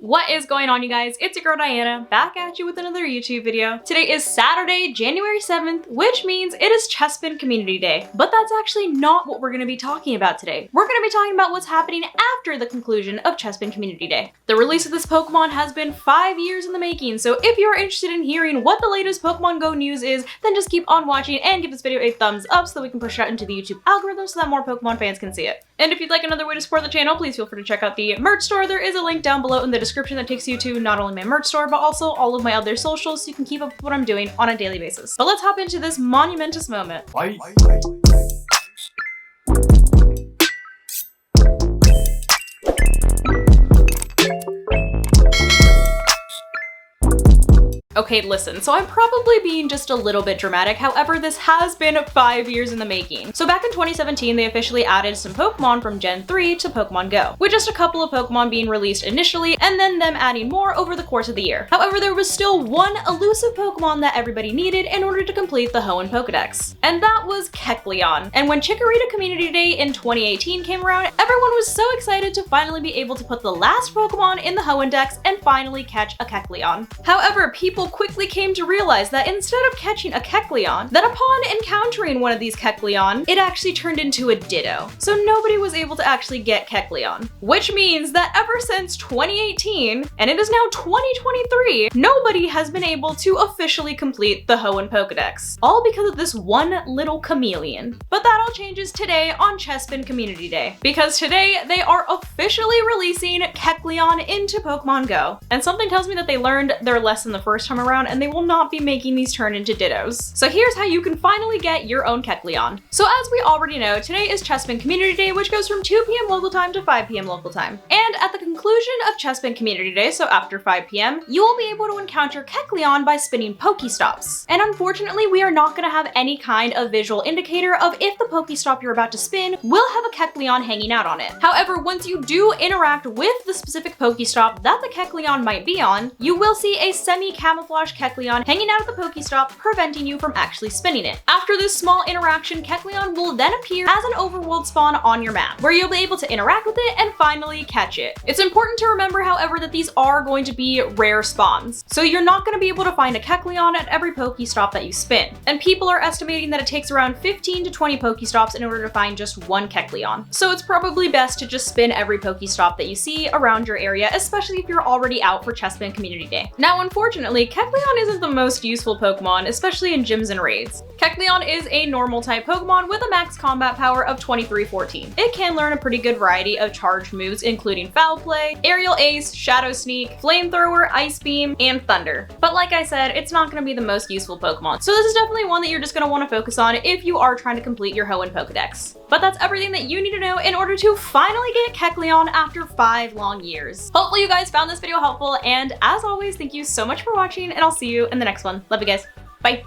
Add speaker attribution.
Speaker 1: What is going on, you guys? It's your girl Diana, back at you with another YouTube video. Today is Saturday, January 7th, which means it is Chespin Community Day. But that's actually not what we're going to be talking about today. We're going to be talking about what's happening after the conclusion of Chespin Community Day. The release of this Pokemon has been 5 years in the making, so if you're interested in hearing what the latest Pokemon Go news is, then just keep on watching and give this video a thumbs up so that we can push it out into the YouTube algorithm so that more Pokemon fans can see it. And if you'd like another way to support the channel, please feel free to check out the merch store. There is a link down below in the description that takes you to not only my merch store, but also all of my other socials so you can keep up with what I'm doing on a daily basis. But let's hop into this monumentous moment. Okay, listen, so I'm probably being just a little bit dramatic, however, this has been 5 years in the making. So back in 2017, they officially added some Pokemon from Gen 3 to Pokemon Go, with just a couple of Pokemon being released initially, and then them adding more over the course of the year. However, there was still one elusive Pokemon that everybody needed in order to complete the Hoenn Pokedex, and that was Kecleon. And when Chikorita Community Day in 2018 came around, everyone was so excited to finally be able to put the last Pokemon in the Hoenn Dex and finally catch a Kecleon. However, people quickly came to realize that instead of catching a Kecleon, that upon encountering one of these Kecleon, it actually turned into a Ditto. So nobody was able to actually get Kecleon, which means that ever since 2018, and it is now 2023, nobody has been able to officially complete the Hoenn Pokedex, all because of this one little chameleon. But that all changes today on Chespin Community Day, because today they are officially releasing Kecleon into Pokemon Go. And something tells me that they learned their lesson the first time around and they will not be making these turn into Dittos. So here's how you can finally get your own Kecleon. So as we already know, today is Chespin Community Day, which goes from 2 p.m. local time to 5 p.m. local time. And at the conclusion of Chespin Community Day, so after 5 p.m., you will be able to encounter Kecleon by spinning Pokestops. And unfortunately, we are not going to have any kind of visual indicator of if the Pokestop you're about to spin will have a Kecleon hanging out on it. However, once you do interact with the specific Pokestop that the Kecleon might be on, you will see a semi-camouflage Kecleon hanging out at the Pokestop, preventing you from actually spinning it. After this small interaction, Kecleon will then appear as an overworld spawn on your map, where you'll be able to interact with it and finally catch it. It's important to remember, however, that these are going to be rare spawns, so you're not going to be able to find a Kecleon at every Pokestop that you spin, and people are estimating that it takes around 15 to 20 Pokestops in order to find just one Kecleon. So it's probably best to just spin every Pokestop that you see around your area, especially if you're already out for Chespin Community Day. Now, unfortunately, Kecleon isn't the most useful Pokemon, especially in gyms and raids. Kecleon is a normal type Pokemon with a max combat power of 2314. It can learn a pretty good variety of charged moves, including Foul Play, Aerial Ace, Shadow Sneak, Flamethrower, Ice Beam, and Thunder. But like I said, it's not going to be the most useful Pokemon, so this is definitely one that you're just going to want to focus on if you are trying to complete your Hoenn Pokedex. But that's everything that you need to know in order to finally get Kecleon after 5 long years. Hopefully you guys found this video helpful, and as always, thank you so much for watching, and I'll see you in the next one. Love you guys. Bye.